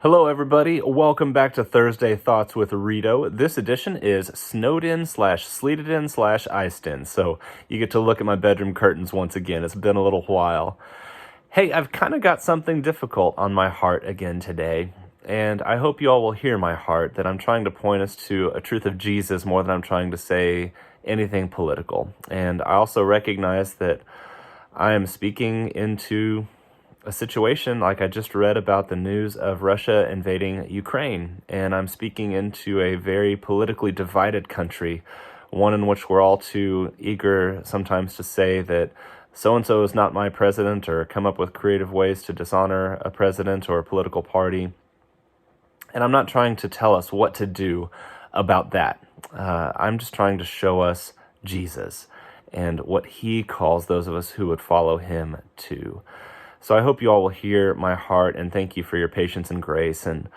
Hello, everybody. Welcome back to Thursday Thoughts with Rito. This edition is snowed in / sleeted in / iced in. So you get to look at my bedroom curtains once again. It's been a little while. Hey, I've kind of got something difficult on my heart again today. And I hope you all will hear my heart, that I'm trying to point us to a truth of Jesus more than I'm trying to say anything political. And I also recognize that I am speaking into a situation like I just read about the news of Russia invading Ukraine, and I'm speaking into a very politically divided country, one in which we're all too eager sometimes to say that so-and-so is not my president, or come up with creative ways to dishonor a president or a political party. And I'm not trying to tell us what to do about that. I'm just trying to show us Jesus and what he calls those of us who would follow him to. So I hope you all will hear my heart, and thank you for your patience and grace. And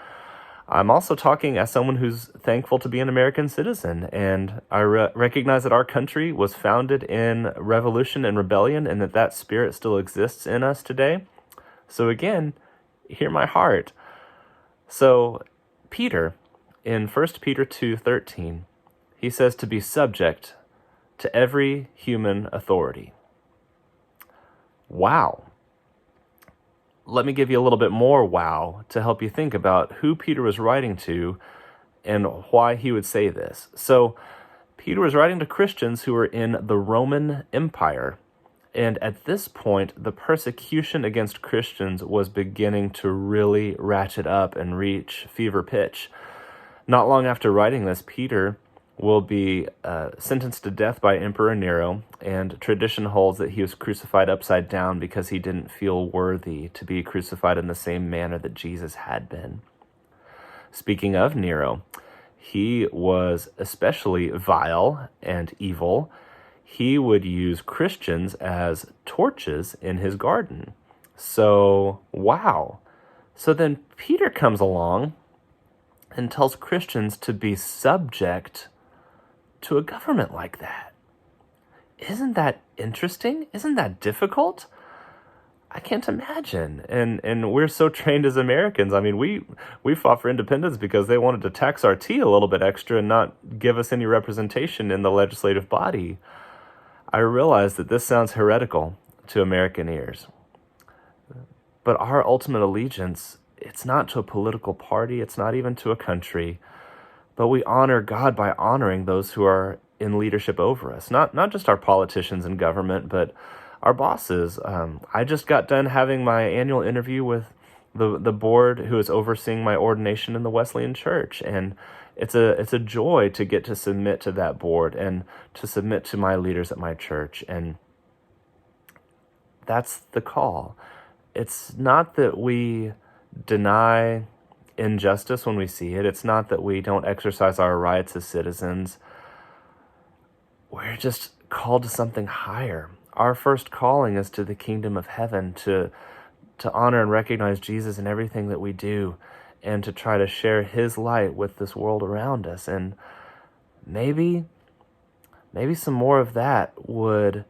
I'm also talking as someone who's thankful to be an American citizen, and I recognize that our country was founded in revolution and rebellion, and that spirit still exists in us today. So again, hear my heart. So Peter, in 1 Peter 2:13, he says to be subject to every human authority. Wow. Let me give you a little bit more wow to help you think about who Peter was writing to and why he would say this. So Peter was writing to Christians who were in the Roman Empire. And at this point, the persecution against Christians was beginning to really ratchet up and reach fever pitch. Not long after writing this, Peter will be sentenced to death by Emperor Nero, and tradition holds that he was crucified upside down because he didn't feel worthy to be crucified in the same manner that Jesus had been. Speaking of Nero, he was especially vile and evil. He would use Christians as torches in his garden. So, wow. So then Peter comes along and tells Christians to be subject to a government like that. Isn't that interesting? Isn't that difficult? I can't imagine. And we're so trained as Americans. I mean, we fought for independence because they wanted to tax our tea a little bit extra and not give us any representation in the legislative body. I realize that this sounds heretical to American ears. But our ultimate allegiance, it's not to a political party, it's not even to a country, but we honor God by honoring those who are in leadership over us. Not just our politicians in government, but our bosses. I just got done having my annual interview with the board who is overseeing my ordination in the Wesleyan Church, and it's a joy to get to submit to that board and to submit to my leaders at my church. And that's the call. It's not that we deny injustice when we see it. It's not that we don't exercise our rights as citizens. We're just called to something higher. Our first calling is to the kingdom of heaven, to honor and recognize Jesus in everything that we do, and to try to share his light with this world around us. And maybe some more of that would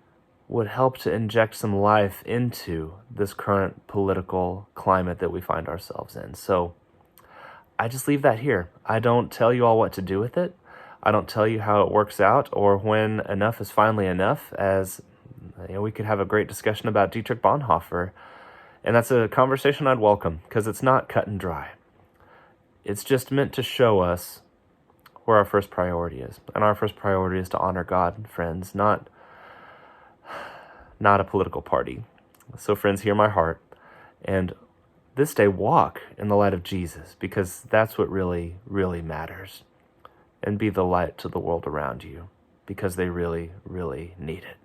help to inject some life into this current political climate that we find ourselves in. So I just leave that here. I don't tell you all what to do with it. I don't tell you how it works out or when enough is finally enough, as we could have a great discussion about Dietrich Bonhoeffer. And that's a conversation I'd welcome, because it's not cut and dry. It's just meant to show us where our first priority is. And our first priority is to honor God, friends, not a political party. So friends, hear my heart. And this day, walk in the light of Jesus, because that's what really, really matters. And be the light to the world around you, because they really, really need it.